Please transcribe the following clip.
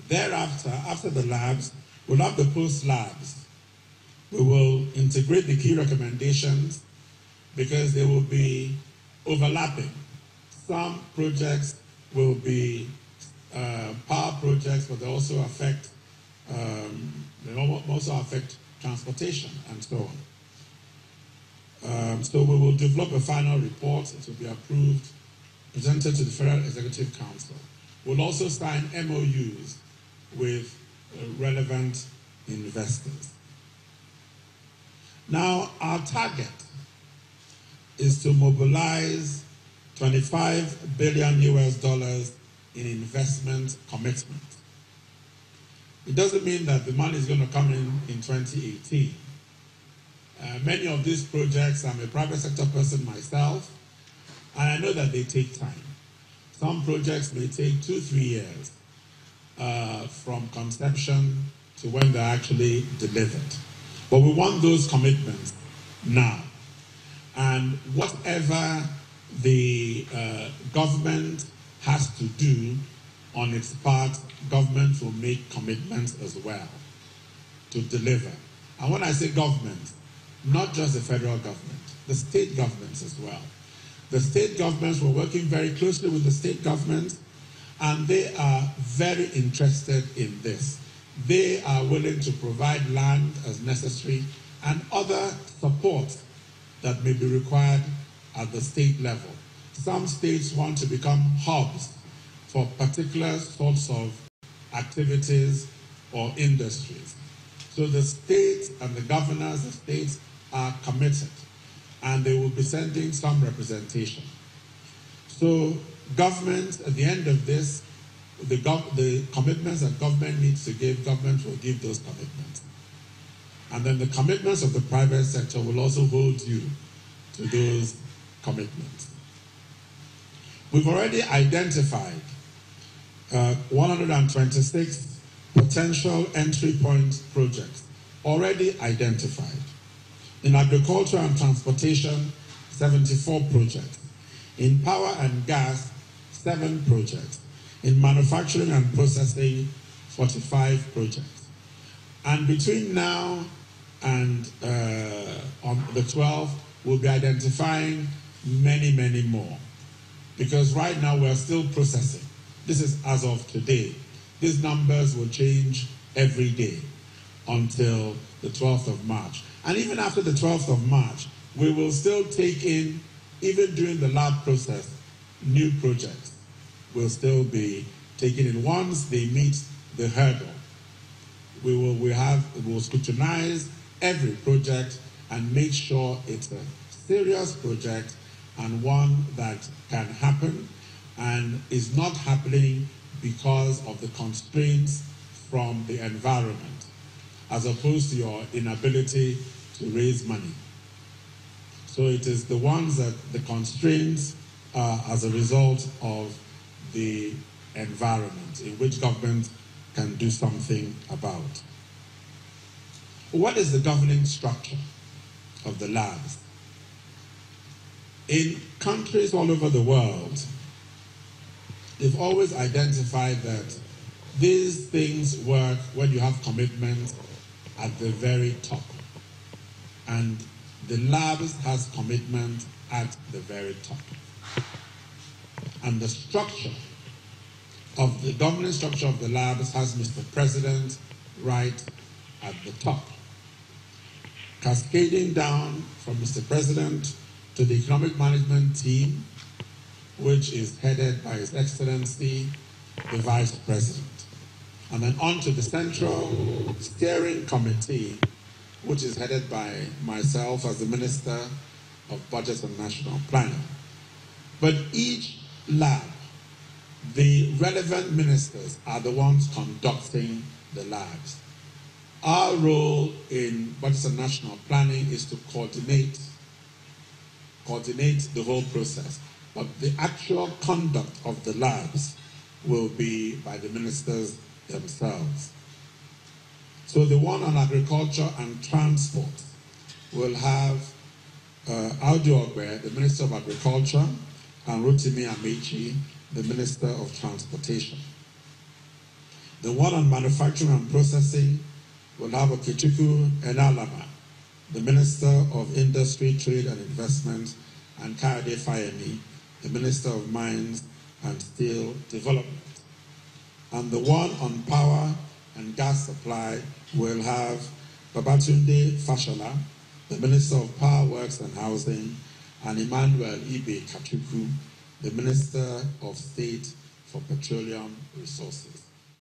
Thereafter, after the labs, we'll have the post-labs. We will integrate the key recommendations because they will be overlapping. Some projects will be power projects, but they also affect transportation and so on. So we will develop a final report. It will be approved, presented to the Federal Executive Council. We'll also sign MOUs with relevant investors. Now, our target is to mobilize $25 billion in investment commitment. It doesn't mean that the money is going to come in 2018. Many of these projects, I'm a private sector person myself, and I know that they take time. Some projects may take 2-3 years from conception to when they're actually delivered. But we want those commitments now. And whatever the government has to do on its part, government will make commitments as well to deliver. And when I say government, not just the federal government, the state governments as well. The state governments, we're working very closely with the state governments, and they are very interested in this. They are willing to provide land as necessary and other support that may be required at the state level. Some states want to become hubs for particular sorts of activities or industries. So the states and the governors of states are committed, and they will be sending some representation. So government, at the end of this, the commitments that government needs to give, government will give those commitments. And then the commitments of the private sector will also hold you to those commitments. We've already identified 126 potential entry point projects, already identified. In agriculture and transportation, 74 projects. In power and gas, 7 projects. In manufacturing and processing, 45 projects. And between now and on the 12th, we'll be identifying many, many more. Because right now we're still processing. This is as of today. These numbers will change every day until the 12th of March. And even after the 12th of March, we will still take in, even during the lab process, new projects will still be taken in. Once they meet the hurdle, we will scrutinize every project and make sure it's a serious project and one that can happen and is not happening because of the constraints from the environment, as opposed to your inability to raise money. So it is the ones that the constraints are as a result of the environment in which government can do something about. What is the governing structure of the labs? In countries all over the world, they've always identified that these things work when you have commitment at the very top. And the labs has commitment at the very top. And the structure of the dominant structure of the labs has Mr. President right at the top. Cascading down from Mr. President to the economic management team, which is headed by His Excellency, the Vice President. And then on to the Central Steering Committee, which is headed by myself as the Minister of Budget and National Planning. But each lab, the relevant ministers are the ones conducting the labs. Our role in Budget and National Planning is to coordinate the whole process. But the actual conduct of the labs will be by the ministers themselves. So the one on agriculture and transport will have Audu Ogbe, the Minister of Agriculture, and Rotimi Amechi, the Minister of Transportation. The one on manufacturing and processing will have Okechukwu Enalama, the Minister of Industry, Trade and Investment, and Kayode Fayemi, the Minister of Mines and Steel Development. And the one on power and gas supply will have Babatunde Fashola, the Minister of Power Works and Housing, and Emmanuel Ibe Kachukwu, the Minister of State for Petroleum Resources.